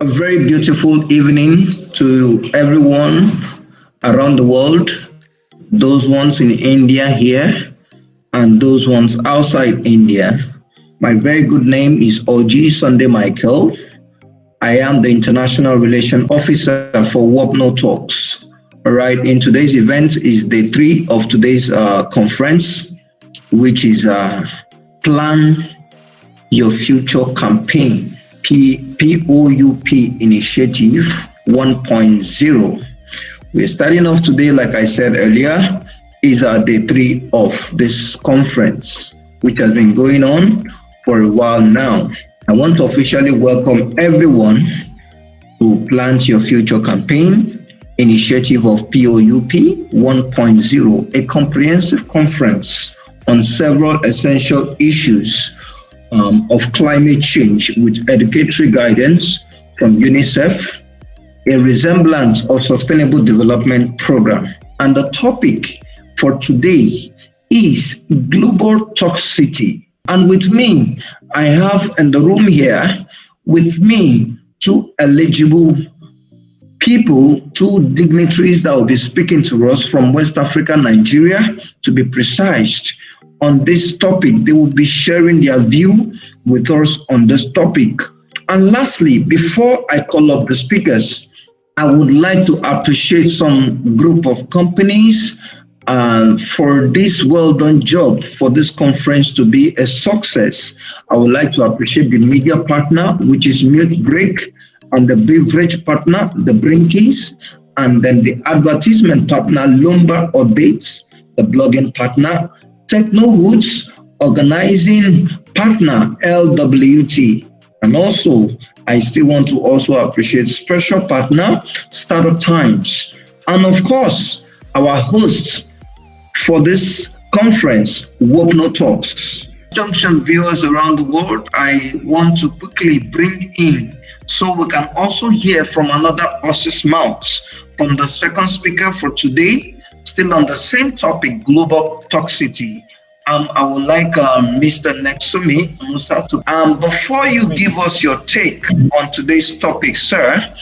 A very beautiful evening to everyone around the world, those ones in India here and those ones outside India. My very good name is OG Sunday Michael. I am the International Relation Officer for WOP No Talks. All right, in today's event is day three of today's conference, which is Plan Your Future Campaign, POUP Initiative 1.0. We're starting off today, like I said earlier, is our day three of this conference, which has been going on for a while now. I want to officially welcome everyone to Plant Your Future Campaign initiative of POUP 1.0, a comprehensive conference on several essential issues of climate change with educatory guidance from UNICEF, a resemblance of sustainable development program. And the topic for today is global toxicity. And with me, I have in the room here with me two eligible people, two dignitaries that will be speaking to us from West Africa, Nigeria, to be precise. On this topic, they will be sharing their view with us on this topic. And lastly, before I call up the speakers, I would like to appreciate some group of companies for this well done job for this conference to be a success. I would like to appreciate the media partner, which is Mute Break, and the beverage partner, the Brinkies, and then the advertisement partner, Lumba Updates, the blogging partner, Technohoods, organizing partner, LWT. And also, I still want to also appreciate special partner, Startup Times. And of course, our hosts for this conference, WOPNO Talks. Junction viewers around the world, I want to quickly bring in so we can also hear from another horse's mouth from the second speaker for today, still on the same topic, global toxicity. I would like Mr. Neksumi Musa to. Before you give us your take on today's topic, sir,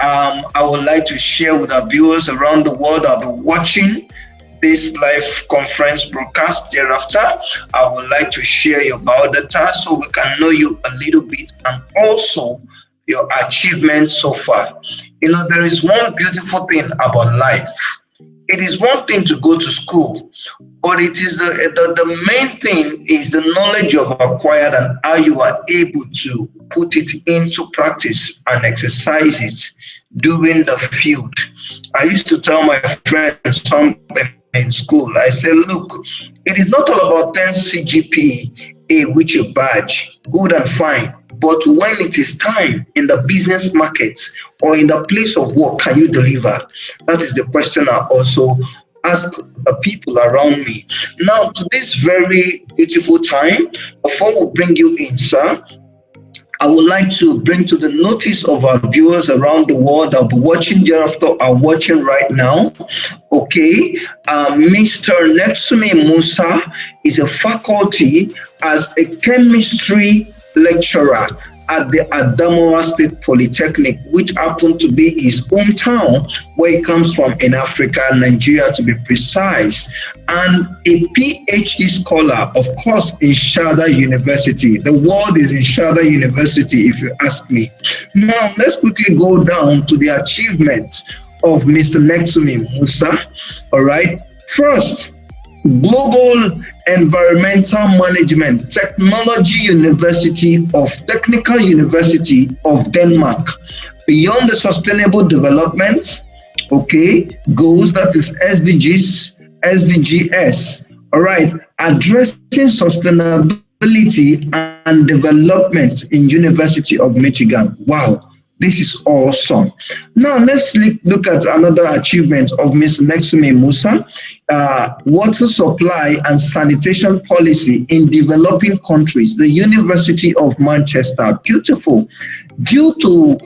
I would like to share with our viewers around the world that will be watching this live conference broadcast. Thereafter, I would like to share your biodata so we can know you a little bit and also your achievements so far. You know, there is one beautiful thing about life. It is one thing to go to school, but it is the main thing is the knowledge you have acquired and how you are able to put it into practice and exercise it during the field. I used to tell my friends something in school. I said, look, it is not all about 10 CGPA, which you badge, good and fine. But when it is time in the business market or in the place of work, can you deliver? That is the question I also ask the people around me. Now, to this very beautiful time, before we bring you in, sir, I would like to bring to the notice of our viewers around the world that will be watching thereafter are watching right now. Okay, Mr. Neksumi Musa is a faculty as a chemistry lecturer at the Adamawa State Polytechnic, which happened to be his hometown, where he comes from in Africa, Nigeria to be precise, and a PhD scholar, of course, in Shada University. The world is in Shada University, if you ask me. Now, let's quickly go down to the achievements of Mr. Neksumi Musa. All right. First, Global Environmental Management Technology University of Technical University of Denmark. Beyond the sustainable development, okay, goals, that is SDGs, all right, addressing sustainability and development in University of Michigan. Wow. This is awesome. Now let's look at another achievement of Ms. Neksumi Musa, water supply and sanitation policy in developing countries, the University of Manchester. Beautiful. Due to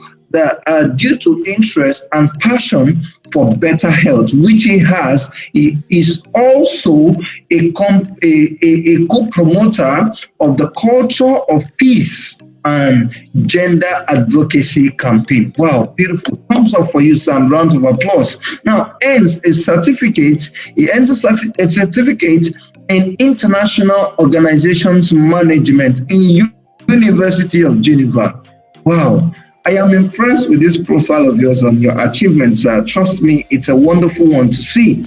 interest and passion for better health, which he has, he is also a co-promoter of the culture of peace and gender advocacy campaign. Wow, beautiful. Thumbs up for you, Sam. Round of applause. Now, earns a certificate. He earns a certificate in international organizations management in University of Geneva. Wow. I am impressed with this profile of yours and your achievements. Trust me, it's a wonderful one to see.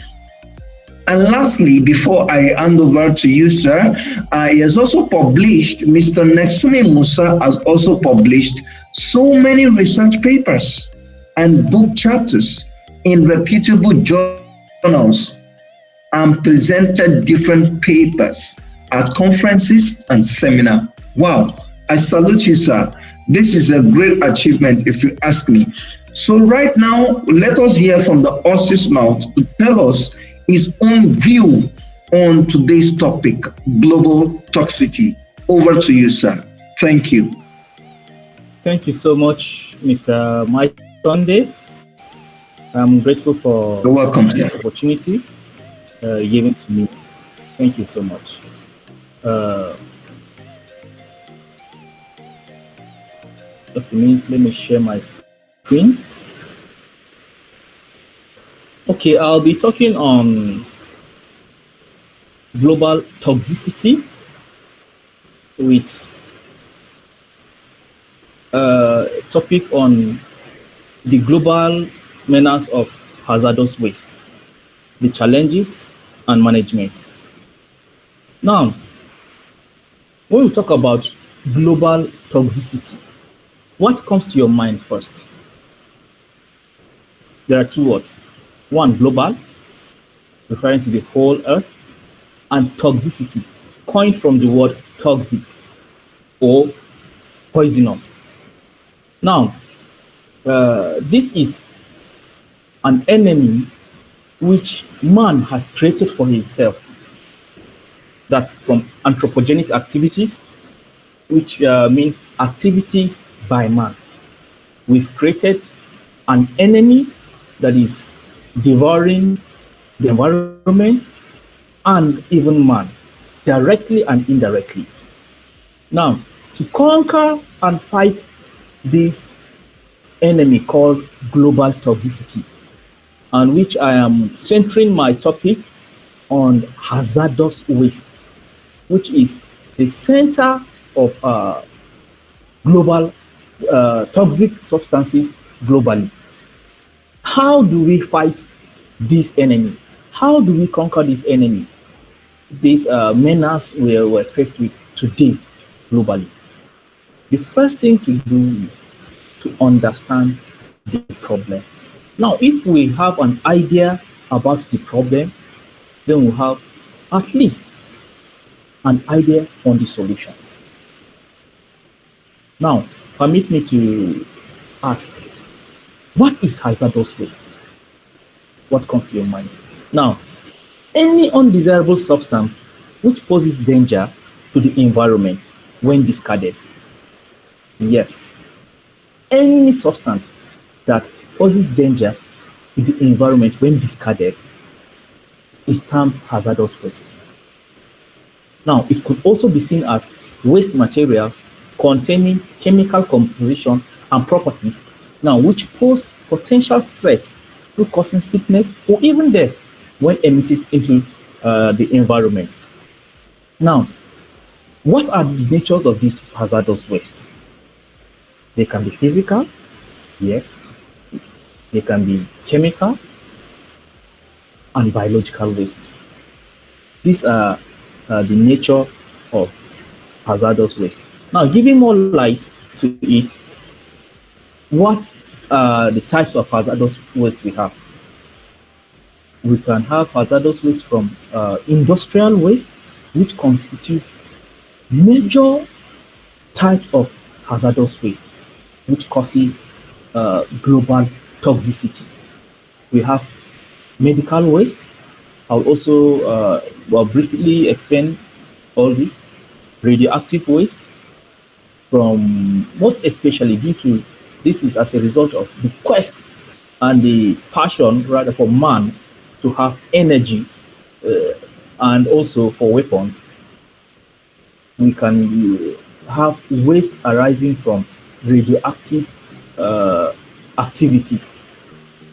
And lastly, before I hand over to you, sir, he has also published, Mr. Neksumi Musa has also published so many research papers and book chapters in reputable journals and presented different papers at conferences and seminars. Wow, I salute you, sir. This is a great achievement if you ask me. So right now, let us hear from the horse's mouth to tell us his own view on today's topic, global toxicity. Over to you, sir. Thank you. Thank you so much, Mr. Mike Sunday. I'm grateful for You're welcome, this sir. opportunity given to me. Thank you so much. Just a minute, let me share my screen. Okay, I'll be talking on global toxicity with a topic on the global menace of hazardous waste, the challenges and management. Now, when we talk about global toxicity, what comes to your mind first? There are two words. One, global, referring to the whole earth, and toxicity, coined from the word toxic or poisonous. Now, this is an enemy which man has created for himself. That's from anthropogenic activities, which means activities by man. We've created an enemy that is devouring the environment and even man, directly and indirectly. Now, to conquer and fight this enemy called global toxicity, and which I am centering my topic on hazardous wastes, which is the center of global toxic substances globally. How do we fight this enemy? How do we conquer this enemy? This menace we're faced with today globally. The first thing to do is to understand the problem. Now, if we have an idea about the problem, then we'll have at least an idea on the solution. Now, permit me to ask, what is hazardous waste? What comes to your mind? Now, any undesirable substance which poses danger to the environment when discarded. Yes, any substance that poses danger to the environment when discarded is termed hazardous waste. Now, it could also be seen as waste materials containing chemical composition and properties, now which pose potential threats through causing sickness or even death when emitted into the environment. Now, what are the natures of these hazardous wastes? They can be physical, yes. They can be chemical and biological wastes. These are the nature of hazardous waste. Now, giving more light to it, what are the types of hazardous waste we have? We can have hazardous waste from industrial waste, which constitute major type of hazardous waste, which causes global toxicity. We have medical waste. I'll also briefly explain all this. Radioactive waste, from most especially due to this is as a result of the quest and the passion rather for man to have energy and also for weapons. We can have waste arising from radioactive uh, activities.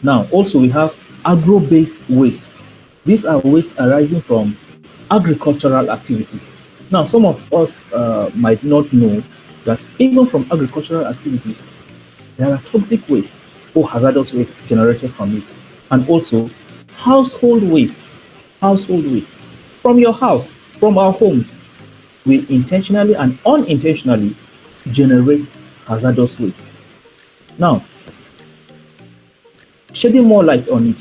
Now, also we have agro-based waste. These are waste arising from agricultural activities. Now, some of us might not know that even from agricultural activities, there are toxic waste or hazardous waste generated from it. And also household wastes, household waste. From your house, from our homes, we intentionally and unintentionally generate hazardous waste. Now, shedding more light on it,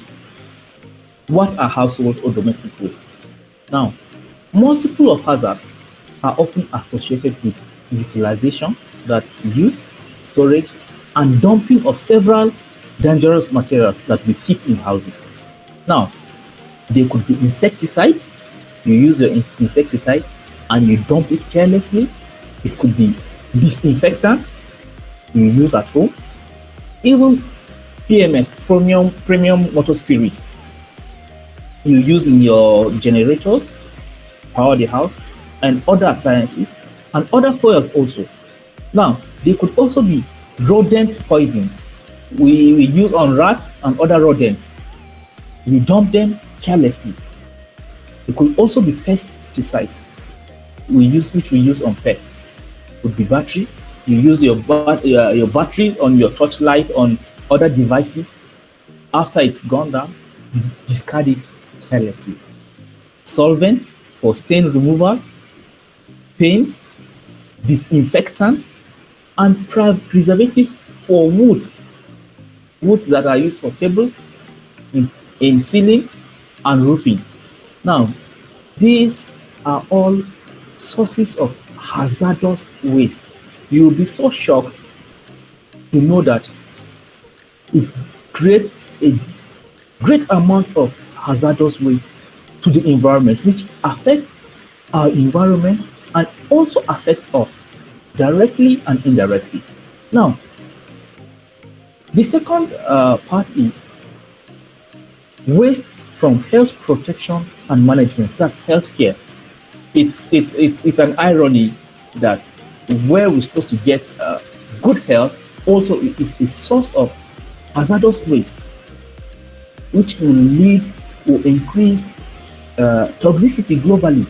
what are household or domestic waste? Now, multiple of hazards are often associated with utilization, that use, storage, and dumping of several dangerous materials that we keep in houses. Now, they could be insecticide. You use your insecticide and you dump it carelessly. It could be disinfectant you use at home. Even PMS, premium motor spirit, you use in your generators, power the house, and other appliances, and other fuels also. Now, they could also be rodent poison. We use on rats and other rodents. We dump them carelessly. It could also be pesticides which we use on pets. It could be battery. You use your battery on your torchlight on other devices. After it's gone down, you discard it carelessly. Solvents for stain removal, paint, disinfectant, and preservatives for woods that are used for tables, in ceiling and roofing. Now, these are all sources of hazardous waste. You will be so shocked to know that it creates a great amount of hazardous waste to the environment, which affects our environment and also affects us directly and indirectly. Now, the second part is waste from health protection and management. That's healthcare. It's an irony that where we're supposed to get good health, also it is a source of hazardous waste, which will increase toxicity globally.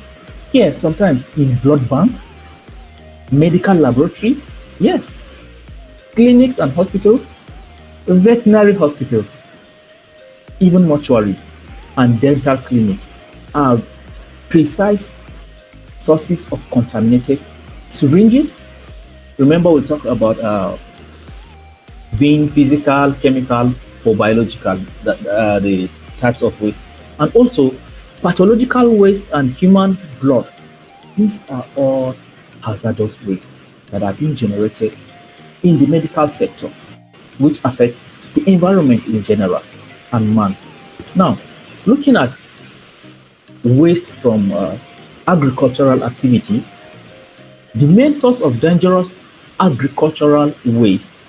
Here, sometimes in blood banks, medical laboratories, yes, clinics and hospitals, veterinary hospitals, even mortuary and dental clinics are precise sources of contaminated syringes. Remember, we talked about being physical, chemical, or biological, the types of waste, and also pathological waste and human blood. These are all hazardous waste that are being generated in the medical sector, which affect the environment in general and man. Now, looking at waste from agricultural activities, the main source of dangerous agricultural waste,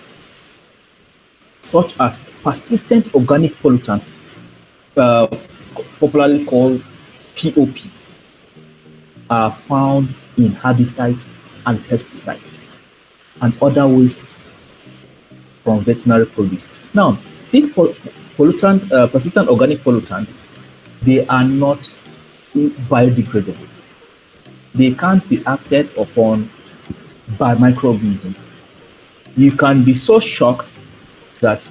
such as persistent organic pollutants, uh, popularly called POP, are found in herbicides and pesticides and other wastes from veterinary produce. Now, these persistent organic pollutants, they are not biodegradable. They can't be acted upon by microorganisms. You can be so shocked that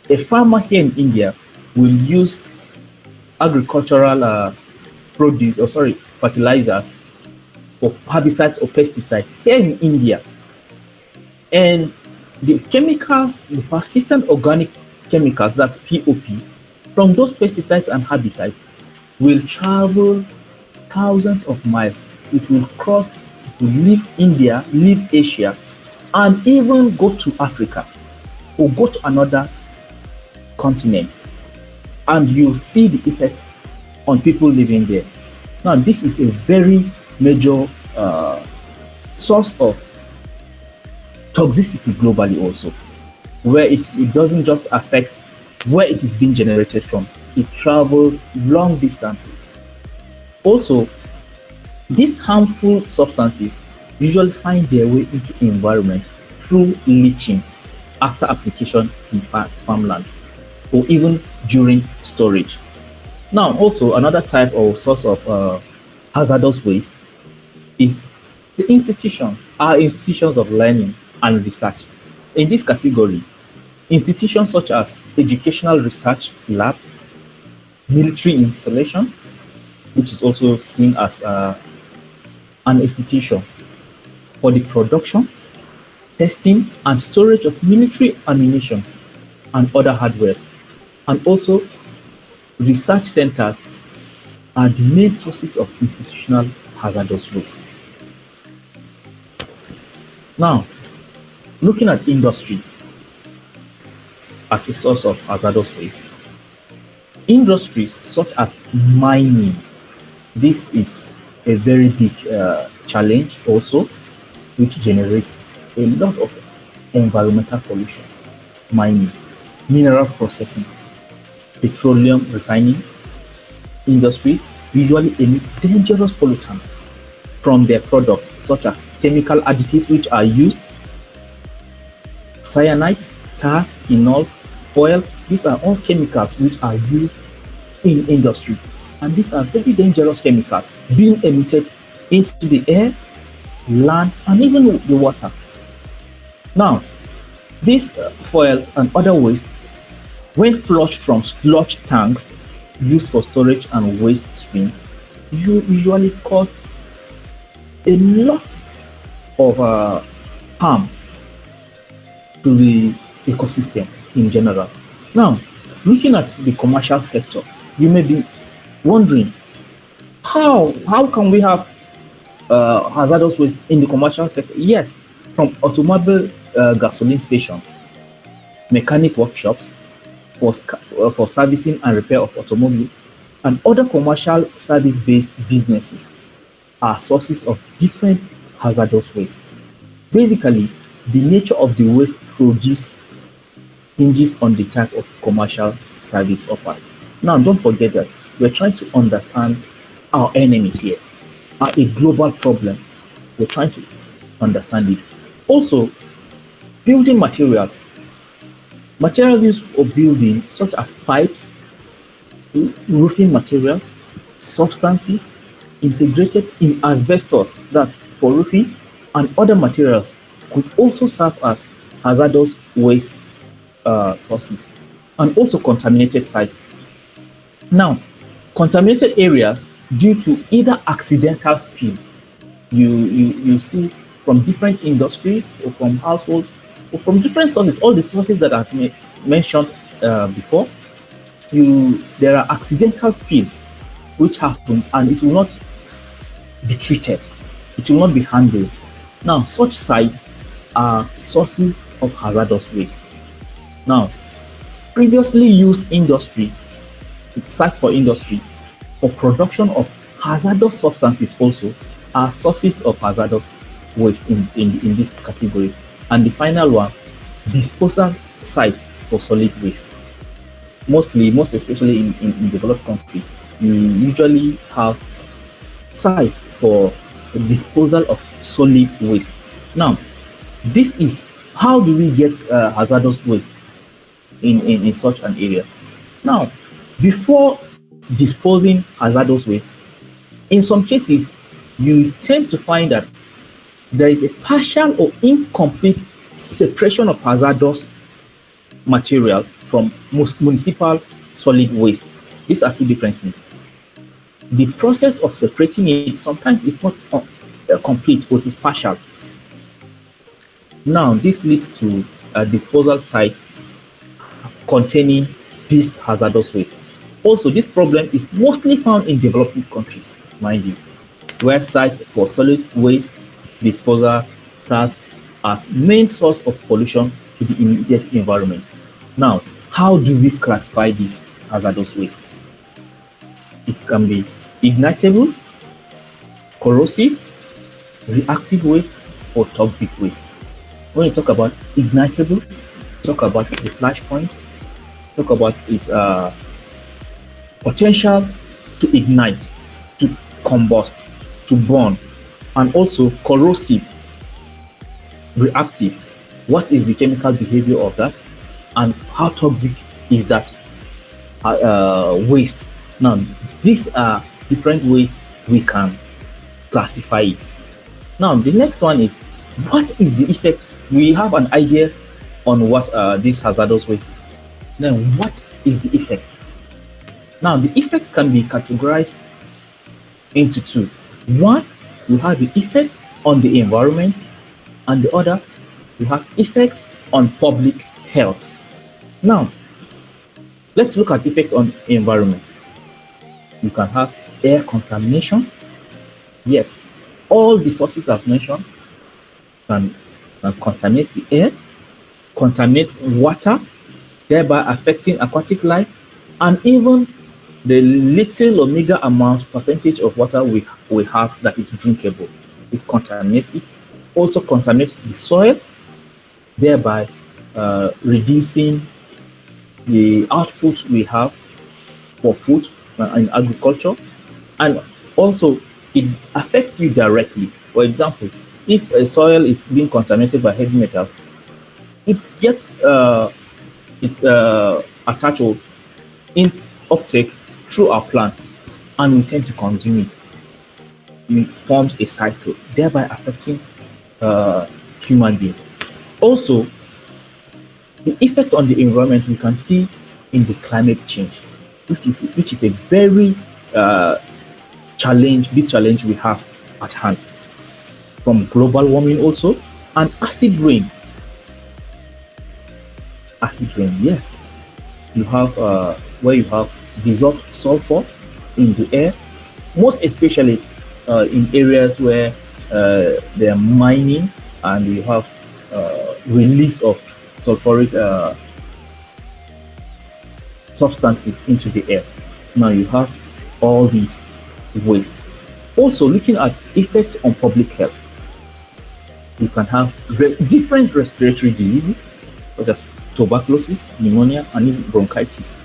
a farmer here in India will use agricultural fertilizers or herbicides or pesticides here in India. And the chemicals, the persistent organic chemicals, that's POP, from those pesticides and herbicides will travel thousands of miles. It will cross, it will leave India, leave Asia, and even go to Africa or go to another continent. And you'll see the effect on people living there. Now, this is a very major source of toxicity globally also, where it doesn't just affect where it is being generated from. It travels long distances. Also, these harmful substances usually find their way into the environment through leaching after application in farmlands or even during storage. Now, also another type or source of hazardous waste is the institutions, our institutions of learning and research. In this category, institutions such as educational research lab, military installations, which is also seen as an institution for the production, testing, and storage of military ammunition and other hardwares, and also research centers are the main sources of institutional hazardous waste. Now, looking at industry as a source of hazardous waste, industries such as mining, this is a very big challenge also, which generates a lot of environmental pollution. Mining, mineral processing, petroleum refining industries usually emit dangerous pollutants from their products, such as chemical additives which are used, cyanides, tars, enols, oils. These are all chemicals which are used in industries, and these are very dangerous chemicals being emitted into the air, land, and even the water. Now, these fuels and other waste, when flushed from sludge tanks used for storage and waste streams, usually cause a lot of harm to the ecosystem in general. Now, looking at the commercial sector, you may be wondering how can we have hazardous waste in the commercial sector? Yes, from automobile gasoline stations, mechanic workshops for servicing and repair of automobiles, and other commercial service-based businesses are sources of different hazardous waste. Basically, the nature of the waste produced hinges on the type of commercial service offered. Now, don't forget that we're trying to understand our enemy here, a global problem. We're trying to understand it. Also, building materials. Materials used for building, such as pipes, roofing materials, substances integrated in asbestos, that's for roofing, and other materials could also serve as hazardous waste sources, and also contaminated sites. Now, contaminated areas due to either accidental spills, you see from different industries or from households or from different sources, all the sources that I've mentioned before, there are accidental spills which happen and it will not be treated, it will not be handled. Now, such sites are sources of hazardous waste. Now, previously used industry, sites for industry, for production of hazardous substances also are sources of hazardous waste in this category. And the final one, disposal sites for solid waste. Most especially in developed countries, you usually have sites for disposal of solid waste. Now, this is how do we get hazardous waste in such an area. Now, before disposing hazardous waste, in some cases, you tend to find that there is a partial or incomplete separation of hazardous materials from municipal solid waste. These are two different things. The process of separating it, sometimes it's not complete, but it's partial. Now, this leads to disposal sites containing this hazardous waste. Also, this problem is mostly found in developing countries, mind you, where sites for solid waste disposal serves as main source of pollution to the immediate environment. Now, how do we classify this hazardous waste? It can be ignitable, corrosive, reactive waste, or toxic waste. When you talk about ignitable, talk about the flash point, talk about its potential to ignite, to combust, to burn, and also corrosive, reactive. What is the chemical behavior of that, and how toxic is that waste? Now, these are different ways we can classify it. Now, the next one is, what is the effect? We have an idea on what this hazardous waste. Then, what is the effect? Now, the effect can be categorized into two. One, we have the effect on the environment, and the other, we have effect on public health. Now, let's look at effect on environment. You can have air contamination. Yes, all the sources I've mentioned can contaminate the air, contaminate water, thereby affecting aquatic life, and even the little or meager amount percentage of water we have that is drinkable. It contaminates it, also contaminates the soil, thereby reducing the output we have for food in agriculture, and also it affects you directly. For example, if a soil is being contaminated by heavy metals, it gets attached or in uptake through our plants, and we tend to consume it. It forms a cycle, thereby affecting human beings. Also, the effect on the environment we can see in the climate change, which is a very big challenge we have at hand, from global warming also, and acid rain. Acid rain, yes. You have where you have dissolved sulfur in the air, most especially in areas where they are mining, and you have release of sulfuric substances into the air. Now you have all these waste. Also, looking at effect on public health, you can have different respiratory diseases such as tuberculosis, pneumonia, and even bronchitis.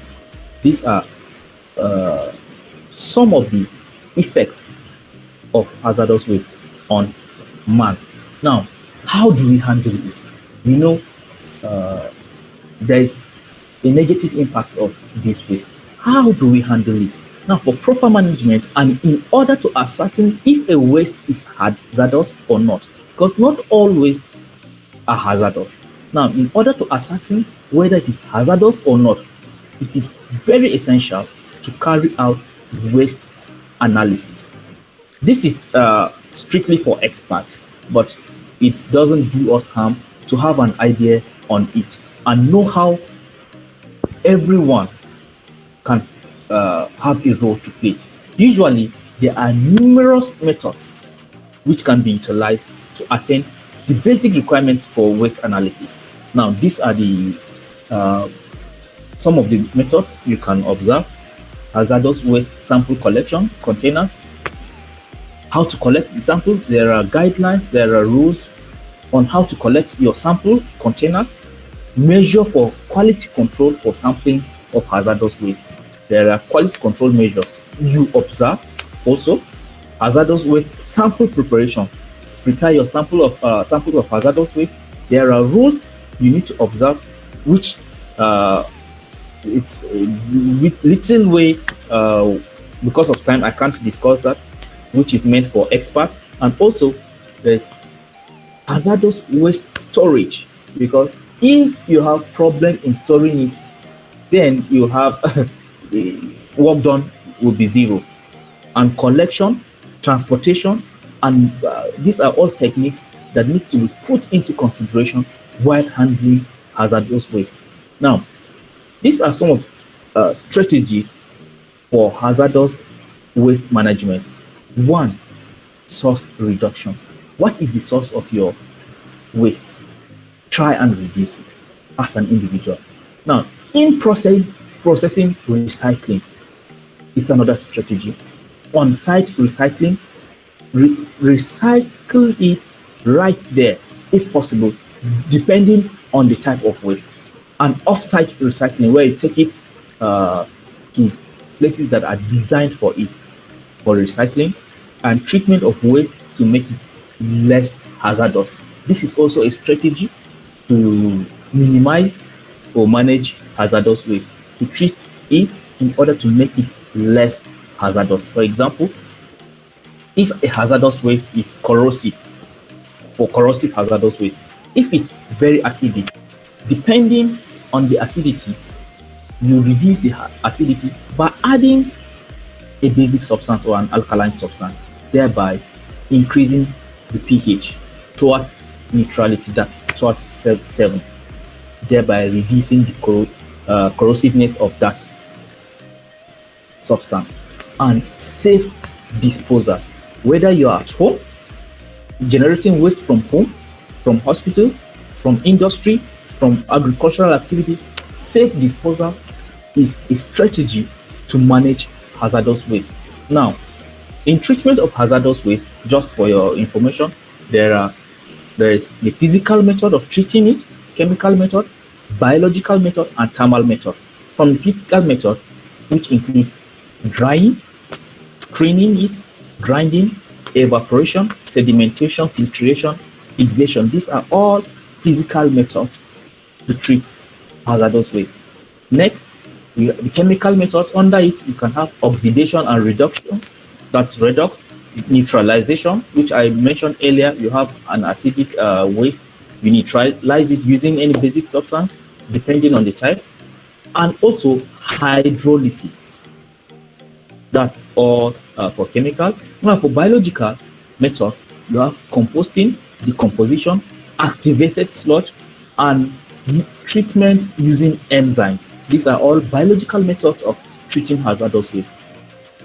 These are some of the effects of hazardous waste on man. Now, how do we handle it? We know there is a negative impact of this waste. How do we handle it? Now, for proper management, and in order to ascertain if a waste is hazardous or not, because not all waste are hazardous. Now, in order to ascertain whether it is hazardous or not, it is very essential to carry out waste analysis. This is strictly for experts, but it doesn't do us harm to have an idea on it and know how everyone can have a role to play. Usually, there are numerous methods which can be utilized to attain the basic requirements for waste analysis. Now, these are the some of the methods you can observe: hazardous waste sample collection containers. How to collect the samples. There are guidelines, there are rules on how to collect your sample containers. Measure for quality control for sampling of hazardous waste. There are quality control measures you observe. Also, hazardous waste sample preparation. Prepare your samples of hazardous waste. There are rules you need to observe, which it's a little way because of time I can't discuss that, which is meant for experts. And also, there's hazardous waste storage, because if you have problem in storing it, then you have work done will be zero. And collection, transportation, and these are all techniques that needs to be put into consideration while handling hazardous waste. Now, these are some of strategies for hazardous waste management. One, source reduction. What is the source of your waste? Try and reduce it as an individual. Now, in processing recycling, it's another strategy. On-site recycling, recycle it right there, if possible, depending on the type of waste. And off-site recycling, where you take it to places that are designed for it, for recycling. and treatment of waste to make it less hazardous. This is also a strategy to minimize or manage hazardous waste, to treat it in order to make it less hazardous. For example, if a hazardous waste is corrosive, for corrosive hazardous waste, if it's very acidic, depending on the acidity, you reduce the acidity by adding a basic substance or an alkaline substance, thereby increasing the pH towards neutrality, that's towards 7, thereby reducing the corrosiveness of that substance. And safe disposal, whether you're at home generating waste from home, from hospital, from industry, from agricultural activities, safe disposal is a strategy to manage hazardous waste. Now, in treatment of hazardous waste, just for your information, there is the physical method of treating it, chemical method, biological method, and thermal method. From the physical method, which includes drying, screening it, grinding, evaporation, sedimentation, filtration, fixation. These are all physical methods to treat hazardous waste. Next, the chemical method. Under it, you can have oxidation and reduction. That's redox. Neutralization, which I mentioned earlier. You have an acidic waste. You neutralize it using any basic substance, depending on the type. And also hydrolysis. That's all for chemical. Now, for biological methods, you have composting, decomposition, activated sludge, and treatment using enzymes. These are all biological methods of treating hazardous waste.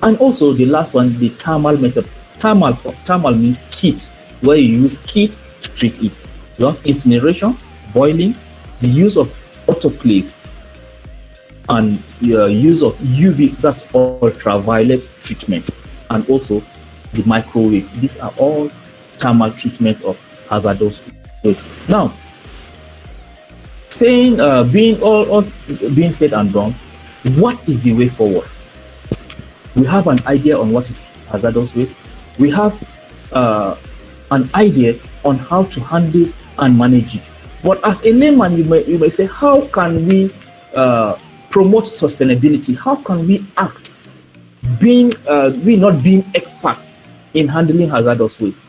And also the last one, the thermal method. Thermal means heat, where you use heat to treat it. You have incineration, boiling, the use of autoclave, and your use of UV, that's ultraviolet treatment, and also the microwave. These are all thermal treatments of hazardous waste. Now, being said and done, what is the way forward? We have an idea on what is hazardous waste. We have an idea on how to handle and manage it. But as a layman, you may say, how can we promote sustainability? How can we act, we not being experts in handling hazardous waste?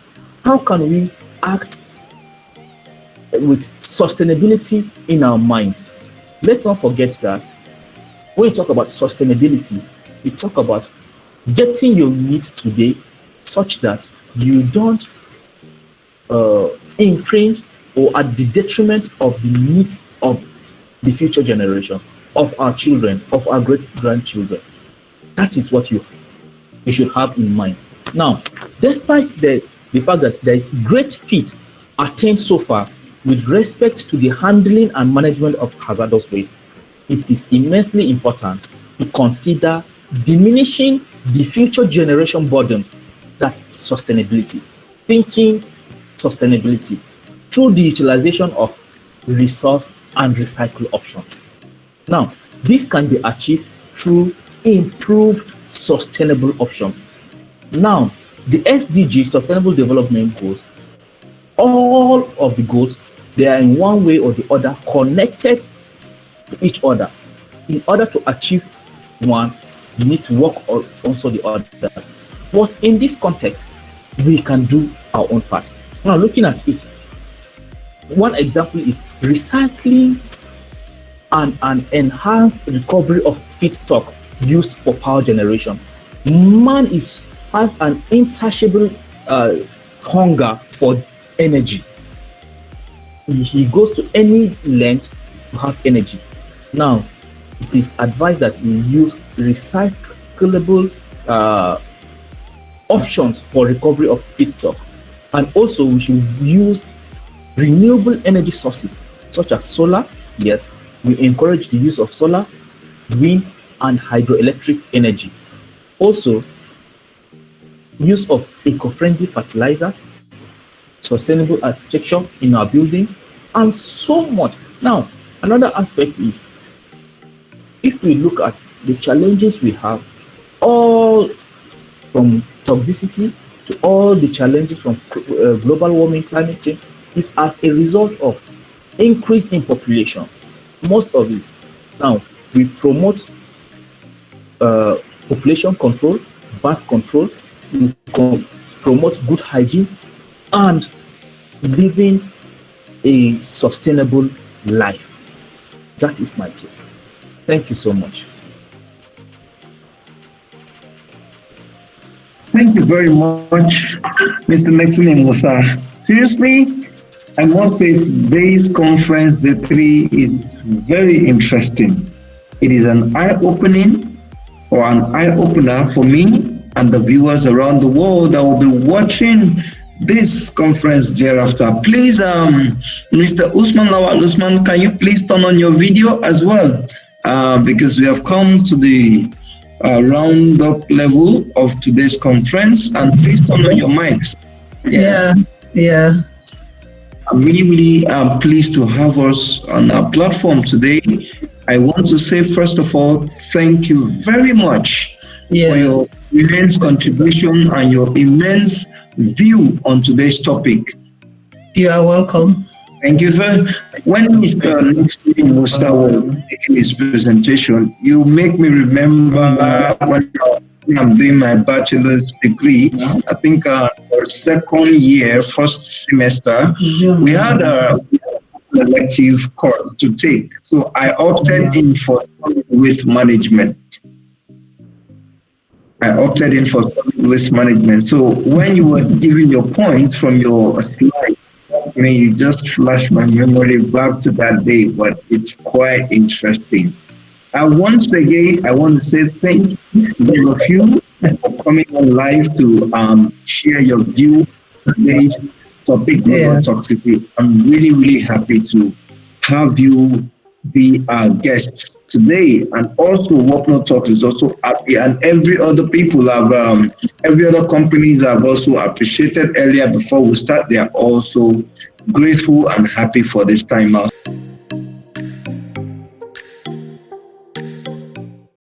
How can we act with sustainability in our minds? Let's not forget that when you talk about sustainability, you talk about getting your needs today such that you don't infringe or at the detriment of the needs of the future generation, of our children, of our great-grandchildren. That is what you should have in mind. Now, despite the fact that there is great feat attained so far with respect to the handling and management of hazardous waste, it is immensely important to consider diminishing the future generation burdens. That's sustainability. Thinking sustainability through the utilization of resource and recycle options. Now, this can be achieved through improved sustainable options. Now, the SDG, Sustainable Development Goals, all of the goals, they are in one way or the other connected to each other. In order to achieve one, you need to work on also the other. But in this context, we can do our own part. Now, looking at it, one example is recycling and an enhanced recovery of feedstock used for power generation. Man has an insatiable hunger for energy. He goes to any length to have energy. Now, it is advised that we use recyclable options for recovery of feedstock. And also, we should use renewable energy sources such as solar. Yes, we encourage the use of solar, wind, and hydroelectric energy. Also, use of eco-friendly fertilizers, sustainable architecture in our buildings, and so much. Now, another aspect is, if we look at the challenges we have, all from toxicity to all the challenges from global warming, climate change, is as a result of increase in population. Most of it. Now, we promote population control, birth control, we promote good hygiene, and living a sustainable life. That is my take. Thank you so much. Thank you very much, Mr. Neksumi Musa. Seriously, I must say today's conference, the three, is very interesting. It is an eye-opening or an eye-opener for me and the viewers around the world that will be watching this conference thereafter. Please, Mr. Usman Lawal Usman, can you please turn on your video as well? Because we have come to the roundup level of today's conference, and please turn on your mics. Yeah, yeah. I'm really pleased to have us on our platform today. I want to say, first of all, thank you very much for your immense contribution and your immense view on today's topic. You are welcome. Thank you, sir. When Mr. Neksumi Musa was making his presentation, you make me remember when I'm doing my bachelor's degree. I think for second year, first semester, we had a elective course to take. So I opted in for waste management. Waste management. So when you were giving your points from your slide, I mean, you just flashed my memory back to that day, but it's quite interesting. Once again, I want to say thank you to all of you for coming on live to share your view on today's topic about toxicity. I'm really, really happy to have you be our guests today, and also Work No Talk is also happy, and every other companies have also appreciated earlier before we start. They are also grateful and happy for this time out.